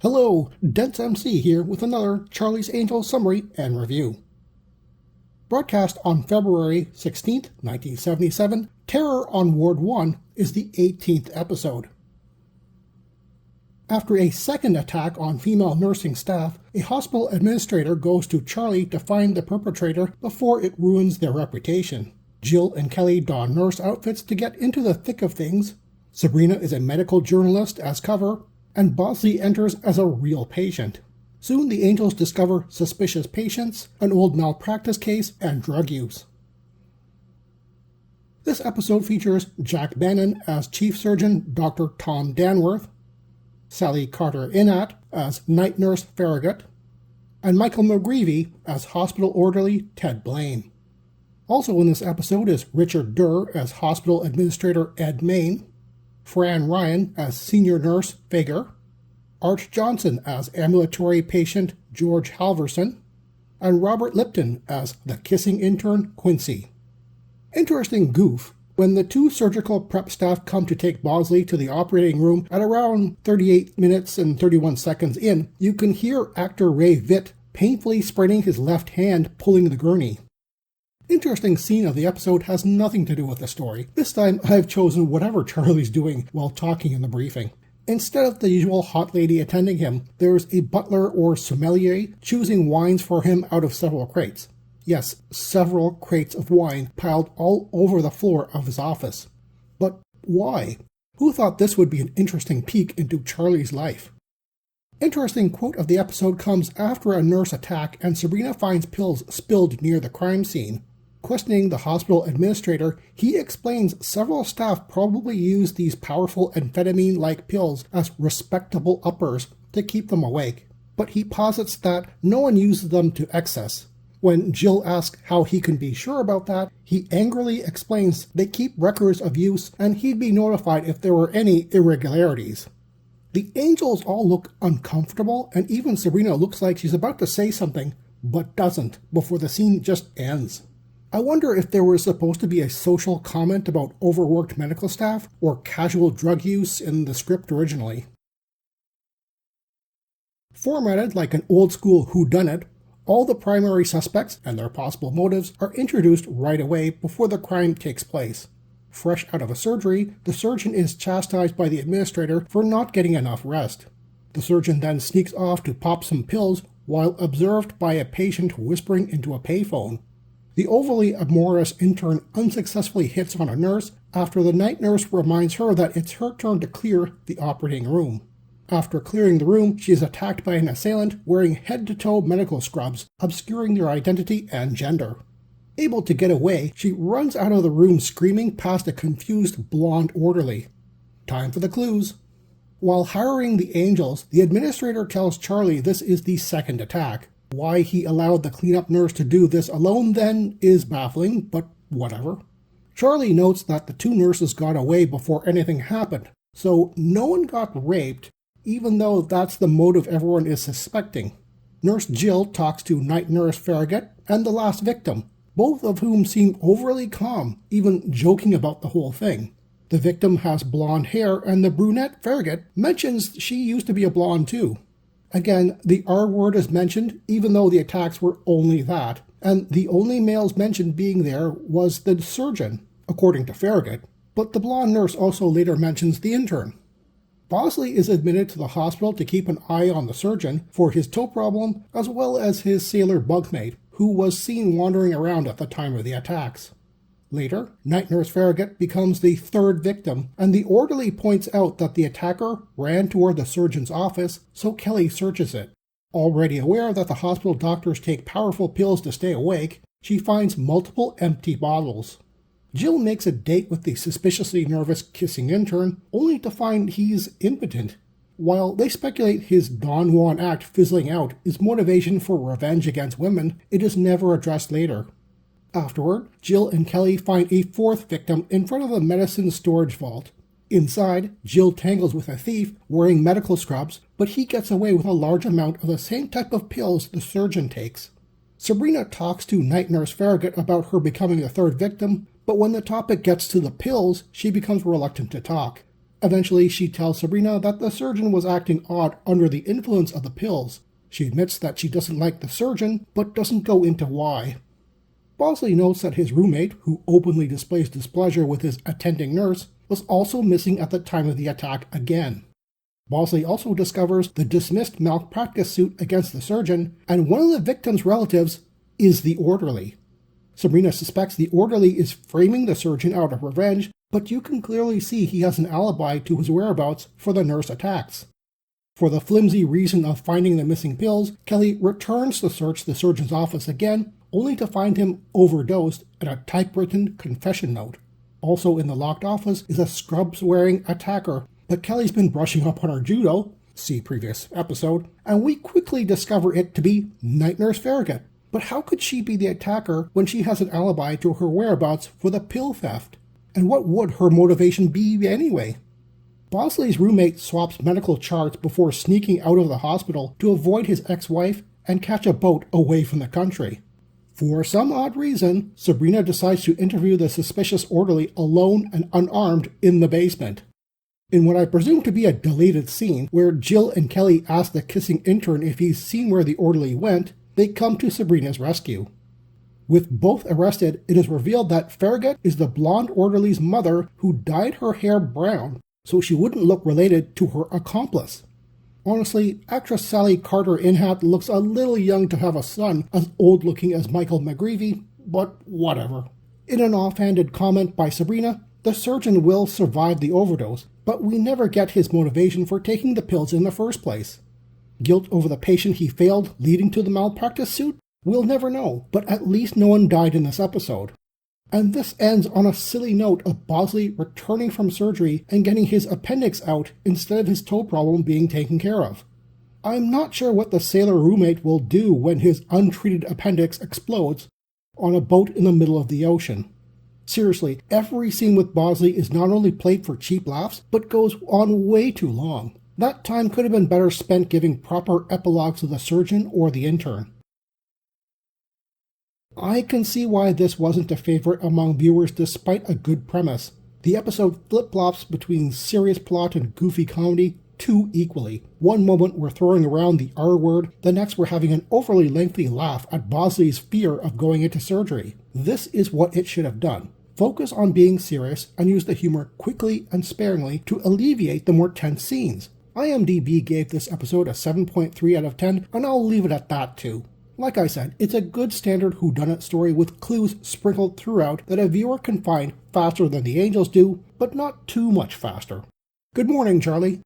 Hello, Dents MC here with another Charlie's Angels summary and review. Broadcast on February 16th, 1977, Terror on Ward 1 is the 18th episode. After a second attack on female nursing staff, a hospital administrator goes to Charlie to find the perpetrator before it ruins their reputation. Jill and Kelly don nurse outfits to get into the thick of things. Sabrina is a medical journalist as cover, and Bosley enters as a real patient. Soon the Angels discover suspicious patients, an old malpractice case, and drug use. This episode features Jack Bannon as Chief Surgeon Dr. Tom Danworth, Sally Carter-Inat as Night Nurse Farragut, and Michael McGreevy as Hospital Orderly Ted Blaine. Also in this episode is Richard Durr as Hospital Administrator Ed Main, Fran Ryan as Senior Nurse Fager, Art Johnson as Ambulatory Patient George Halverson, and Robert Lipton as the Kissing Intern Quincy. Interesting goof, when the two surgical prep staff come to take Bosley to the operating room at around 38 minutes and 31 seconds in, you can hear actor Ray Vitt painfully spraining his left hand pulling the gurney. Interesting scene of the episode has nothing to do with the story. This time I've chosen whatever Charlie's doing while talking in the briefing. Instead of the usual hot lady attending him, there's a butler or sommelier choosing wines for him out of several crates. Yes, several crates of wine piled all over the floor of his office. But why? Who thought this would be an interesting peek into Charlie's life? Interesting quote of the episode comes after a nurse attack and Sabrina finds pills spilled near the crime scene. Questioning the hospital administrator, he explains several staff probably use these powerful amphetamine-like pills as respectable uppers to keep them awake, but he posits that no one uses them to excess. When Jill asks how he can be sure about that, he angrily explains they keep records of use and he'd be notified if there were any irregularities. The Angels all look uncomfortable, and even Sabrina looks like she's about to say something, but doesn't, before the scene just ends. I wonder if there was supposed to be a social comment about overworked medical staff or casual drug use in the script originally. Formatted like an old-school whodunit, all the primary suspects and their possible motives are introduced right away before the crime takes place. Fresh out of a surgery, the surgeon is chastised by the administrator for not getting enough rest. The surgeon then sneaks off to pop some pills while observed by a patient whispering into a payphone. The overly amorous intern unsuccessfully hits on a nurse after the night nurse reminds her that it's her turn to clear the operating room. After clearing the room, she is attacked by an assailant wearing head-to-toe medical scrubs, obscuring their identity and gender. Able to get away, she runs out of the room screaming past a confused blonde orderly. Time for the clues. While hiring the Angels, the administrator tells Charlie this is the second attack. Why he allowed the cleanup nurse to do this alone then is baffling, but whatever. Charlie notes that the two nurses got away before anything happened, so no one got raped, even though that's the motive everyone is suspecting. Nurse Jill talks to Night Nurse Farragut and the last victim, both of whom seem overly calm, even joking about the whole thing. The victim has blonde hair, and the brunette Farragut mentions she used to be a blonde too. Again, the R word is mentioned, even though the attacks were only that, and the only males mentioned being there was the surgeon, according to Farragut, but the blonde nurse also later mentions the intern. Bosley is admitted to the hospital to keep an eye on the surgeon for his toe problem, as well as his sailor bunkmate, who was seen wandering around at the time of the attacks. Later, Night Nurse Farragut becomes the third victim, and the orderly points out that the attacker ran toward the surgeon's office, so Kelly searches it. Already aware that the hospital doctors take powerful pills to stay awake, she finds multiple empty bottles. Jill makes a date with the suspiciously nervous kissing intern, only to find he's impotent. While they speculate his Don Juan act fizzling out is motivation for revenge against women, it is never addressed later. Afterward, Jill and Kelly find a fourth victim in front of a medicine storage vault. Inside, Jill tangles with a thief wearing medical scrubs, but he gets away with a large amount of the same type of pills the surgeon takes. Sabrina talks to Night Nurse Farragut about her becoming the third victim, but when the topic gets to the pills, she becomes reluctant to talk. Eventually, she tells Sabrina that the surgeon was acting odd under the influence of the pills. She admits that she doesn't like the surgeon, but doesn't go into why. Bosley notes that his roommate, who openly displays displeasure with his attending nurse, was also missing at the time of the attack again. Bosley also discovers the dismissed malpractice suit against the surgeon, and one of the victim's relatives is the orderly. Sabrina suspects the orderly is framing the surgeon out of revenge, but you can clearly see he has an alibi to his whereabouts for the nurse attacks. For the flimsy reason of finding the missing pills, Kelly returns to search the surgeon's office again, only to find him overdosed and a typewritten confession note. Also in the locked office is a scrubs-wearing attacker, but Kelly's been brushing up on her judo, see previous episode, and we quickly discover it to be Night Nurse Farragut. But how could she be the attacker when she has an alibi to her whereabouts for the pill theft? And what would her motivation be anyway? Bosley's roommate swaps medical charts before sneaking out of the hospital to avoid his ex-wife and catch a boat away from the country. For some odd reason, Sabrina decides to interview the suspicious orderly alone and unarmed in the basement. In what I presume to be a deleted scene, where Jill and Kelly ask the kissing intern if he's seen where the orderly went, they come to Sabrina's rescue. With both arrested, it is revealed that Farragut is the blonde orderly's mother who dyed her hair brown so she wouldn't look related to her accomplice. Honestly, actress Sally Carter-Inhat looks a little young to have a son as old-looking as Michael McGreevy, but whatever. In an offhanded comment by Sabrina, the surgeon will survive the overdose, but we never get his motivation for taking the pills in the first place. Guilt over the patient he failed, leading to the malpractice suit? We'll never know, but at least no one died in this episode. And this ends on a silly note of Bosley returning from surgery and getting his appendix out instead of his toe problem being taken care of. I'm not sure what the sailor roommate will do when his untreated appendix explodes on a boat in the middle of the ocean. Seriously, every scene with Bosley is not only played for cheap laughs, but goes on way too long. That time could have been better spent giving proper epilogues to the surgeon or the intern. I can see why this wasn't a favorite among viewers despite a good premise. The episode flip-flops between serious plot and goofy comedy too equally. One moment we're throwing around the R word, the next we're having an overly lengthy laugh at Bosley's fear of going into surgery. This is what it should have done. Focus on being serious and use the humor quickly and sparingly to alleviate the more tense scenes. IMDb gave this episode a 7.3 out of 10, and I'll leave it at that too. Like I said, it's a good standard whodunit story with clues sprinkled throughout that a viewer can find faster than the angels do, but not too much faster. Good morning, Charlie.